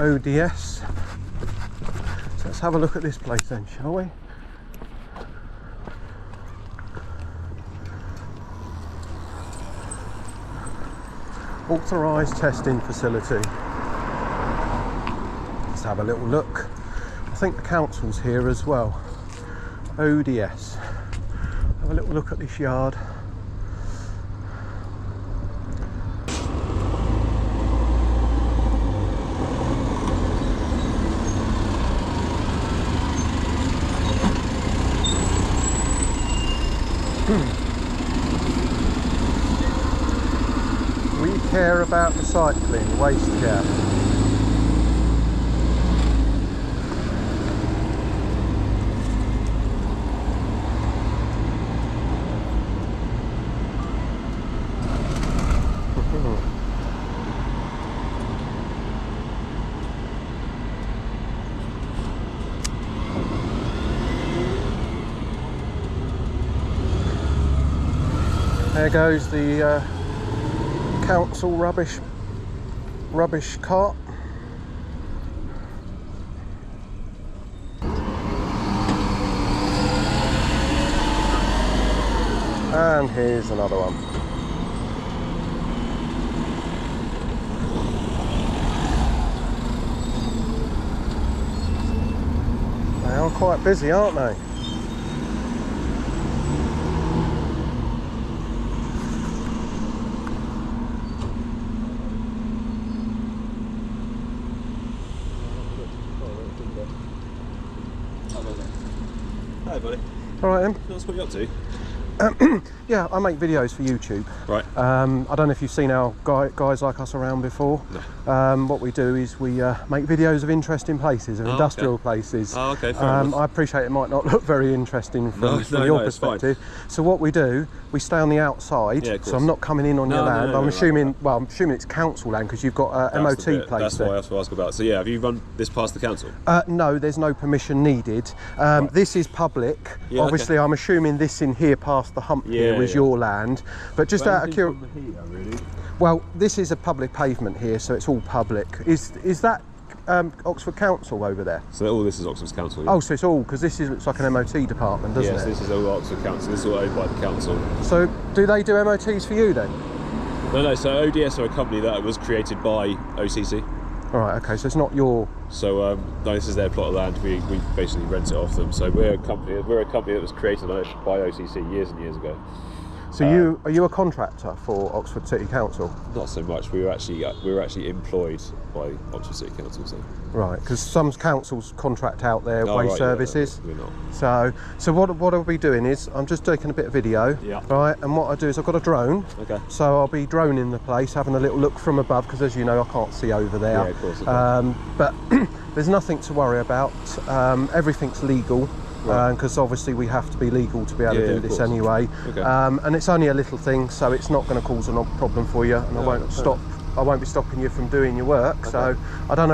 ODS. So let's have a look at this place then, shall we? Authorised testing facility. Let's have a little look. I think the council's here as well. ODS. Have a little look at this yard. We care about recycling, waste care. There goes the council rubbish cart. And here's another one. They are quite busy, aren't they? Hi buddy. Alright then. That's what you're up to? Yeah, I make videos for YouTube. Right. I don't know if you've seen our guys like us around before. No. What we do is we make videos of interesting places, of industrial places. Oh, okay, fair enough. I appreciate it might not look very interesting from your perspective. So what we do, we stay on the outside. Yeah, of course. So I'm not coming in on your land. I'm assuming, right. I'm assuming it's council land because you've got an MOT place there. That's what I have to ask about. So yeah, have you run this past the council? No, there's no permission needed. Right. This is public. Yeah, obviously, okay. I'm assuming this in here past the hump here was your land. But just out of curiosity, really? well, this is a public pavement here, so it's all public. Is that Oxford Council over there? So all this is Oxford Council. Yeah. Oh, so it's all, because this looks like an MOT department, doesn't it? Yes, this is all Oxford Council. This is all owned by the council. So do they do MOTs for you then? No. So ODS are a company that was created by OCC. All right. Okay. So it's not your. So no, this is their plot of land. We basically rent it off them. So we're a company that was created by OCC years and years ago. So are you a contractor for Oxford City Council? Not so much. We were actually employed by Oxford City Council. So. Right, because some councils contract out their waste services. Yeah, no, we're not. So what I'll be doing is I'm just taking a bit of video. Yeah. Right, and what I do is I've got a drone. Okay. So I'll be droning the place, having a little look from above, because as you know I can't see over there. Yeah, of course. Okay. But there's nothing to worry about. Everything's legal. Because obviously we have to be legal to be able to do this anyway. Okay. And it's only a little thing, so it's not going to cause a problem for you, and I won't be stopping you from doing your work. Okay. So I don't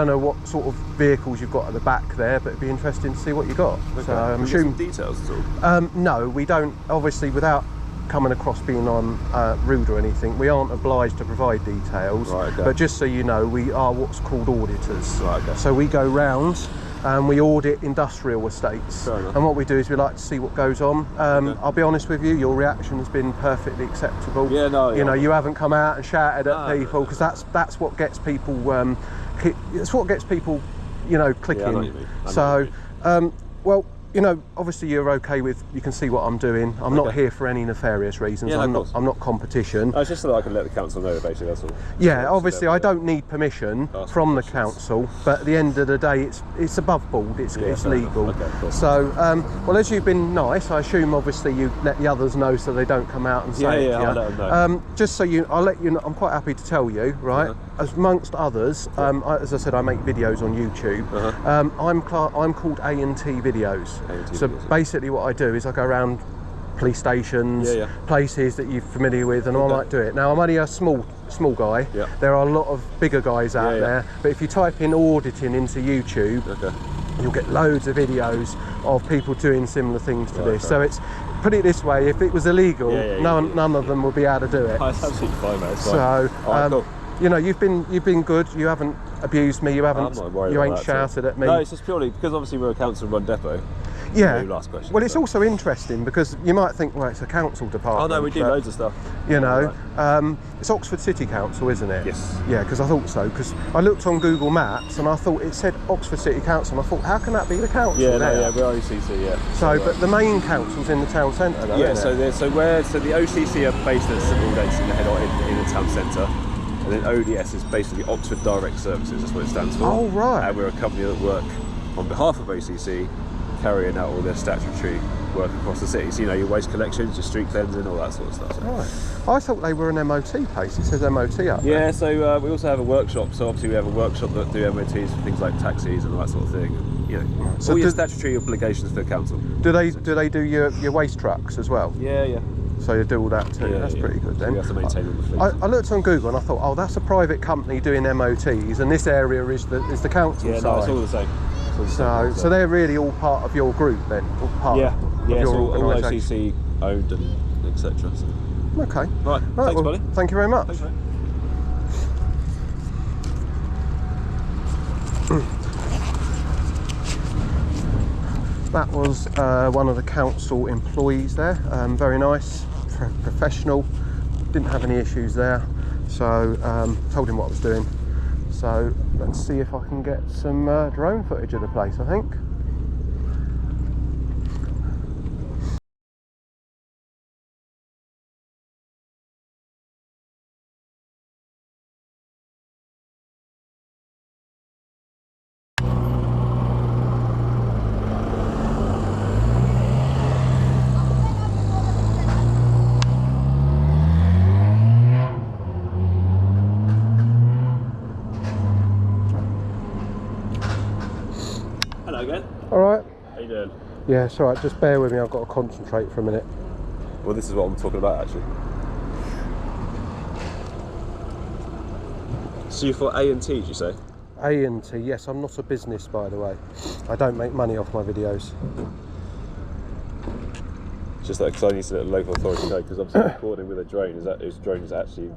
know what sort of vehicles you've got at the back there, but it'd be interesting to see what you got. Okay. So I'm assuming details at all. No, we don't. Obviously, without coming across being on rude or anything, we aren't obliged to provide details. Right, okay. But just so you know, we are what's called auditors. Right, okay. So we go round and we audit industrial estates. And what we do is we like to see what goes on. Okay. I'll be honest with you, your reaction has been perfectly acceptable. Yeah, no. You know, you haven't come out and shouted at people, because that's what gets people. It's what gets people, you know, clicking. Yeah, I know what you mean. Well, you know, obviously you're okay with, you can see what I'm doing. I'm not here for any nefarious reasons. Yeah, I'm not competition. It's just so that I can let the council know, basically, that's all. Yeah, obviously I don't need permission from the council, but at the end of the day it's above board, it's legal. Okay, cool. So, well, as you've been nice, I assume obviously you let the others know so they don't come out and say I'll let them know. just so I'll let you know, I'm quite happy to tell you, right, as amongst others, as I said, I make videos on YouTube. I'm called AandTVideos. So basically what I do is I go around police stations, places that you're familiar with, and I might do it. Now I'm only a small guy. There are a lot of bigger guys out there, but if you type in auditing into YouTube, you'll get loads of videos of people doing similar things to this. So it's, put it this way, if it was illegal, none of them would be able to do it. That's absolutely fine, mate. So, cool. you know, you've been good. You haven't abused me. You haven't. I'm not worried you about ain't that shouted at me. No, it's just purely because obviously we're a council-run depot. Yeah. Last question. Well, it's also interesting because you might think, well, it's a council department. Oh no, we do loads of stuff. You know, it's Oxford City Council, isn't it? Yes. Yeah, because I thought so. Because I looked on Google Maps and I thought it said Oxford City Council, and I thought, how can that be the council? Yeah, there? no, yeah, we're OCC, yeah. So, but the main council's in the town centre, though, yeah. isn't it? So the OCC are based at St Aldens in the head in the town centre, and then ODS is basically Oxford Direct Services. That's what it stands for. Oh right. And we're a company that work on behalf of OCC, carrying out all their statutory work across the city. So, you know, your waste collections, your street cleansing, all that sort of stuff. So. Right. I thought they were an MOT place. It says MOT up there. Yeah, so we also have a workshop. So obviously we have a workshop that do MOTs for things like taxis and all that sort of thing. And, you know, So all your statutory obligations for the council. Do they do your waste trucks as well? Yeah, yeah. So you do all that too. Yeah, That's yeah. pretty good So then. we have to maintain all the fleet. I looked on Google and I thought, oh, that's a private company doing MOTs, and this area is the council Yeah, side. no, it's all the same. So they're really all part of your group then, all part of it's your all organisation. OCC owned and etc. So. Okay. Right, thanks, well, buddy. Thank you very much. Thanks, mate. That was one of the council employees there. Very nice, professional. Didn't have any issues there. So told him what I was doing. So let's see if I can get some drone footage of the place, I think. Hello again. All right. How you doing? Yeah, it's all right. Just bear with me. I've got to concentrate for a minute. Well, this is what I'm talking about actually. So you for A&T, did you say? A&T, yes. I'm not a business, by the way. I don't make money off my videos. Just like, because I need to let the local authority know, because obviously recording with a drone is actually,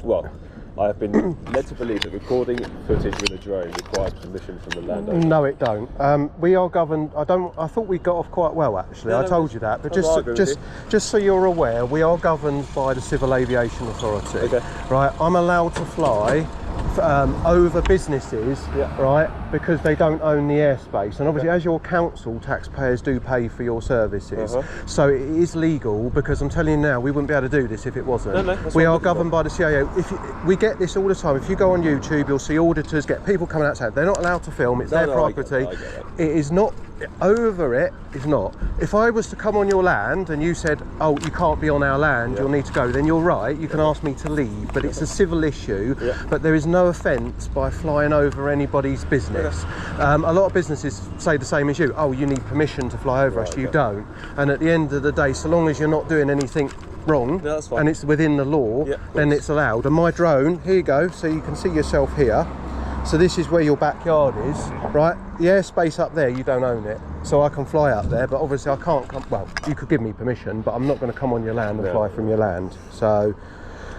well, I have been led to believe that recording footage with a drone requires permission from the landowner. No, it don't. We are governed. I thought we got off quite well actually. I told you that, but just so you're aware, we are governed by the Civil Aviation Authority. Okay. Right. I'm allowed to fly over businesses, right, because they don't own the airspace, and obviously as your council, taxpayers do pay for your services, so it is legal. Because I'm telling you now, we wouldn't be able to do this if it wasn't. No, we are governed by the CAO. We get this all the time. If you go on YouTube, you'll see auditors get people coming outside. They're not allowed to film. It's their property. I get It is not over. It is not. If I was to come on your land and you said, oh, you can't be on our land, you'll need to go, then you're right, you can ask me to leave, but it's a civil issue. But there is no offence by flying over anybody's business. A lot of businesses say the same as you. Oh, you need permission to fly over us. You don't. And at the end of the day, so long as you're not doing anything wrong and it's within the law, then it's allowed. And my drone, here you go, so you can see yourself here. So this is where your backyard is, right? The airspace up there, you don't own it. So I can fly up there, but obviously I can't come, well, you could give me permission, but I'm not going to come on your land and fly from your land. So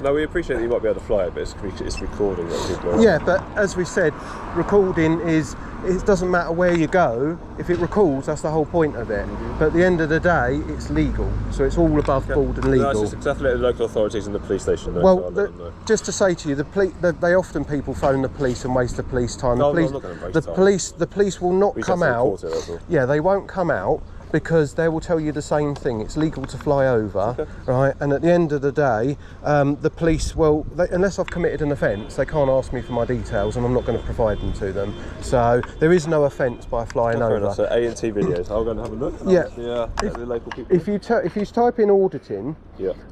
no, we appreciate that you might be able to fly it, but it's recording that people are. Yeah, but as we said, recording is, it doesn't matter where you go. If it records, that's the whole point of it. But at the end of the day, it's legal. So it's all above board and legal. No, it's just exactly like the local authorities and the police station. Well, just to say to you, they often people phone the police and waste the police time. No, The police will not come out. Yeah, they won't come out, because they will tell you the same thing. It's legal to fly over, right? And at the end of the day, the police, well, unless I've committed an offence, they can't ask me for my details, and I'm not going to provide them to them. So there is no offence by flying over. Enough. So AandTVideos, I'll go and have a look. The local people. If you type in auditing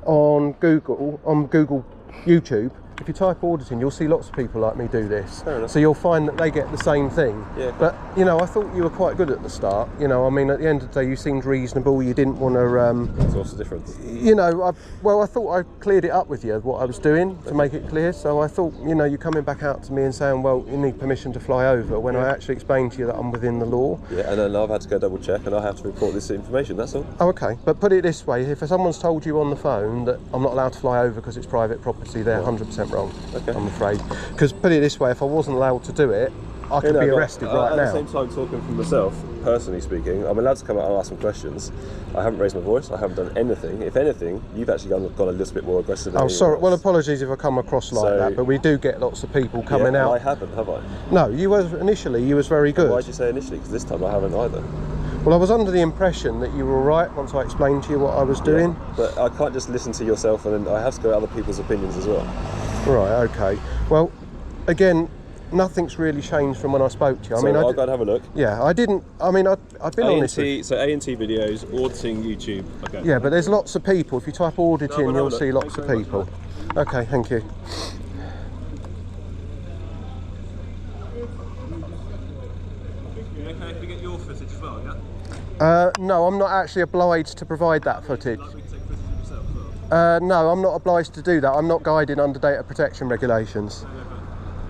on Google YouTube, if you type auditing, you'll see lots of people like me do this. So you'll find that they get the same thing. But you know, I thought you were quite good at the start. You know, I mean, at the end of the day, you seemed reasonable. You didn't want to. So what's the difference? You know, I thought I cleared it up with you what I was doing to make it clear. So I thought, you know, you're coming back out to me and saying, well, you need permission to fly over, when I actually explained to you that I'm within the law. Yeah, and then I've had to go double check, and I have to report this information. That's all. Oh, okay. But put it this way: if someone's told you on the phone that I'm not allowed to fly over because it's private property, they're 100% wrong. Okay. I'm afraid. Because put it this way, if I wasn't allowed to do it, I could be arrested right now. At the same time, talking for myself, personally speaking, I'm allowed to come out and ask some questions. I haven't raised my voice. I haven't done anything. If anything, you've actually got a little bit more aggressive than Oh, sorry. else. Well, apologies if I come across like that, but we do get lots of people coming out. I haven't, have I? No, you was initially. You was very good. Why did you say initially? Because this time I haven't either. Well, I was under the impression that you were all right once I explained to you what I was doing. Yeah, but I can't just listen to yourself, and then I have to go to other people's opinions as well. Right. Okay. Well, again, nothing's really changed from when I spoke to you. I mean, I'll go and have a look. Yeah, I didn't. I mean, I've been honest. So AandTVideos, auditing YouTube. Okay. Yeah, but there's lots of people. If you type auditing, you'll see lots of people. Okay, thank you. Okay, if we get your footage as well, yeah? No, I'm not actually obliged to provide that footage. Like we can take footage of yourself as well? No, I'm not obliged to do that. I'm not guided under data protection regulations.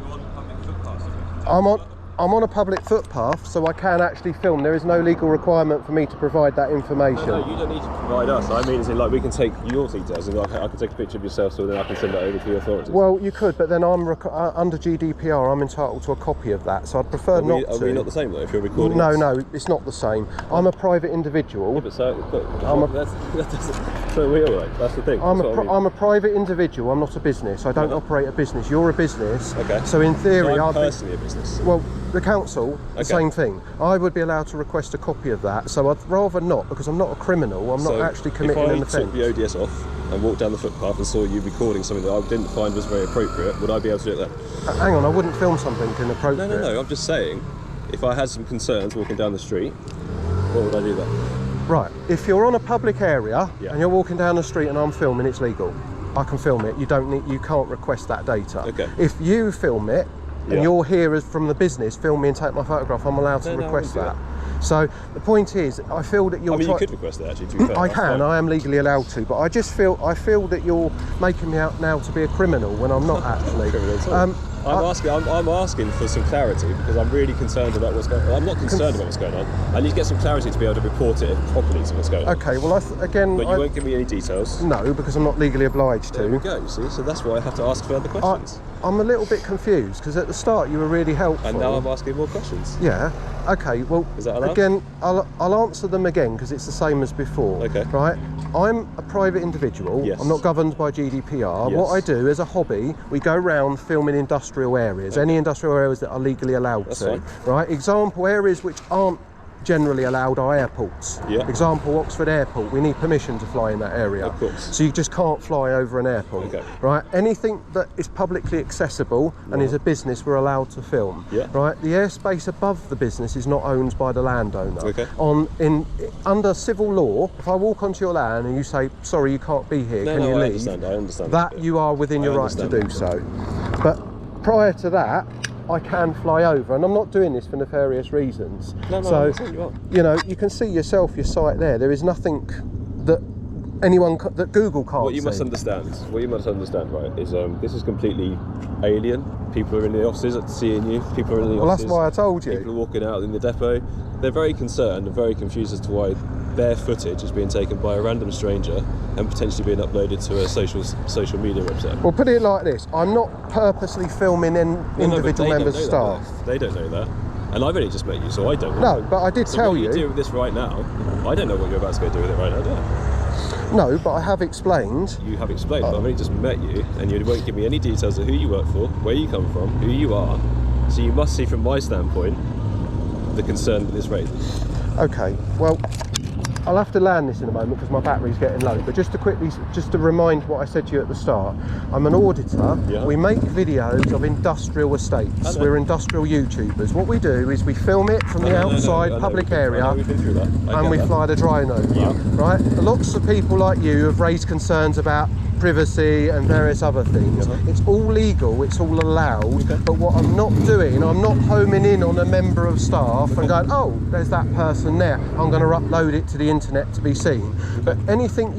You're on public footpaths, I'm on a public footpath, so I can actually film. There is no legal requirement for me to provide that information. No, you don't need to provide us. I mean, as in, like, we can take your details, and I can take a picture of yourself, so then I can send it over to the authorities. Well, you could, but then I'm under GDPR. I'm entitled to a copy of that, so I'd prefer not to. Are we not the same though? If you're recording? No, it's not the same. I'm a private individual. Yeah, but so we all right. That's the thing. I'm a private individual. I'm not a business. I don't operate a business. You're a business. Okay. So in theory, I'm personally a business. Well, the council, the same thing. I would be allowed to request a copy of that. So I'd rather not, because I'm not a criminal. I'm not actually committing an offence. If I took the ODS off and walked down the footpath and saw you recording something that I didn't find was very appropriate, would I be able to do it then? Hang on, I wouldn't film something inappropriate. No. I'm just saying, if I had some concerns walking down the street, what would I do then? Right. If you're on a public area and you're walking down the street and I'm filming, it's legal. I can film it. You can't request that data. Okay. If you film it and you're here as from the business, film me and take my photograph, I'm allowed to request that. So the point is, I feel that you're. I mean, you could request that actually. To be fair, I can. I am legally allowed to, but I feel that you're making me out now to be a criminal when I'm not actually. I'm asking for some clarity because I'm really concerned about what's going on. I'm not concerned about what's going on. I need to get some clarity to be able to report it properly to what's going on. Okay. Well, again. But you won't give me any details. No, because I'm not legally obliged to. There we go. You see, so that's why I have to ask further questions. I'm a little bit confused because at the start you were really helpful. And now I'm asking more questions. Yeah. Okay. Well, is that allowed? Again, I'll answer them again because it's the same as before. Okay. Right. I'm a private individual. Yes. I'm not governed by GDPR. Yes. What I do as a hobby, we go around filming industrial areas, any industrial areas that are legally allowed to. Fine. Right. Example areas which aren't generally allowed are airports. Yeah. Example, Oxford Airport. We need permission to fly in that area. Of course. So you just can't fly over an airport. Okay. Right. Anything that is publicly accessible and is a business, we're allowed to film. Yeah. Right. The airspace above the business is not owned by the landowner. Okay. Under civil law, if I walk onto your land and you say, sorry, you can't be here, can you leave? I understand. That you are within your right to do so. But prior to that, I can fly over, and I'm not doing this for nefarious reasons. So, you can see yourself your site there. There is nothing that that Google can't see. What you must understand, right, is this is completely alien. People are in the offices seeing you. People are in the offices. Well, that's why I told you. People are walking out in the depot. They're very concerned and very confused as to why their footage is being taken by a random stranger and potentially being uploaded to a social media website. Well, put it like this: I'm not purposely filming individual members of staff. They don't know that. And I've only just met you, so I don't know. No, but I did tell you. What you do with this right now, I don't know what you're about to go do with it right now, do I? No, but I have explained. You have explained, but I've only just met you, and you won't give me any details of who you work for, where you come from, who you are. So you must see from my standpoint the concern that this raises. Okay, well, I'll have to land this in a moment because my battery's getting low, but just to remind what I said to you at the start, I'm an auditor. Yeah. We make videos of industrial estates. We're industrial YouTubers. What we do is we film it from the outside public area and we fly the drone over. Yeah. Right? Lots of people like you have raised concerns about privacy and various other things. It's all legal, it's all allowed, but what I'm not doing, I'm not homing in on a member of staff and going, oh, there's that person there, I'm going to upload it to the internet to be seen. But anything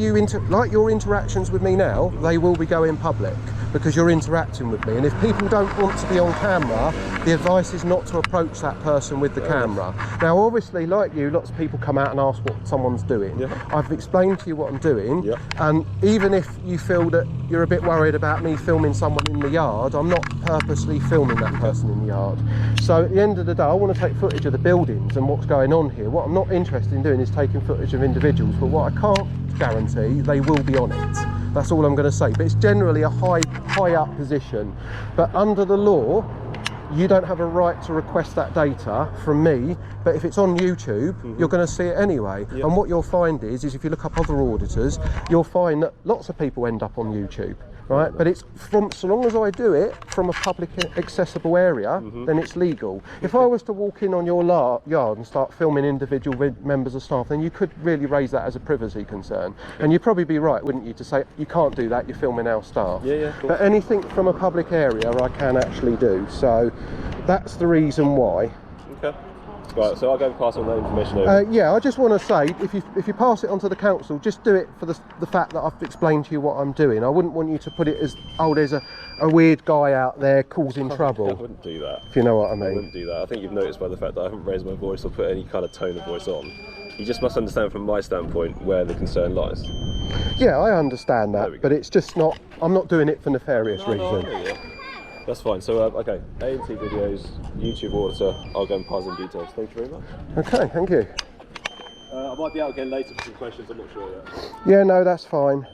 like your interactions with me now, they will be going public. because you're interacting with me. And if people don't want to be on camera, the advice is not to approach that person with the camera. Now, obviously, like you, lots of people come out and ask what someone's doing. I've explained to you what I'm doing, and even if you feel that you're a bit worried about me filming someone in the yard, I'm not purposely filming that person in the yard. So at the end of the day, I want to take footage of the buildings and what's going on here. What I'm not interested in doing is taking footage of individuals, but what I can't guarantee, they will be on it. That's all I'm going to say. But it's generally a high up position. But under the law, you don't have a right to request that data from me, but if it's on YouTube, you're going to see it anyway. And what you'll find is if you look up other auditors, you'll find that lots of people end up on YouTube, right? But it's so long as I do it from a public accessible area, then it's legal. If I was to walk in on your yard and start filming individual members of staff, then you could really raise that as a privacy concern. And you'd probably be right, wouldn't you, to say you can't do that, you're filming our staff. But anything from a public area I can actually do. So that's the reason why. Okay. Right, so I'll go and pass on that information over. Yeah, I just want to say, if you pass it on to the council, just do it for the fact that I've explained to you what I'm doing. I wouldn't want you to put it as, oh, there's a weird guy out there causing trouble. I wouldn't do that. If you know what I mean. I wouldn't do that. I think you've noticed by the fact that I haven't raised my voice or put any kind of tone of voice on. You just must understand from my standpoint where the concern lies. Yeah, I understand that, but it's just not, I'm not doing it for nefarious reasons. That's fine. So, okay, AandTVideos, YouTube auditor, I'll go and pass in details. Thank you very much. Okay, thank you. I might be out again later for some questions, I'm not sure yet. Yeah, no, that's fine.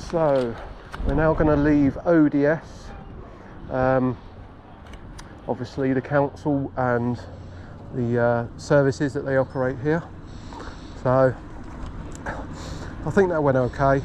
So, we're now going to leave ODS, obviously the council and the services that they operate here. So, I think that went okay.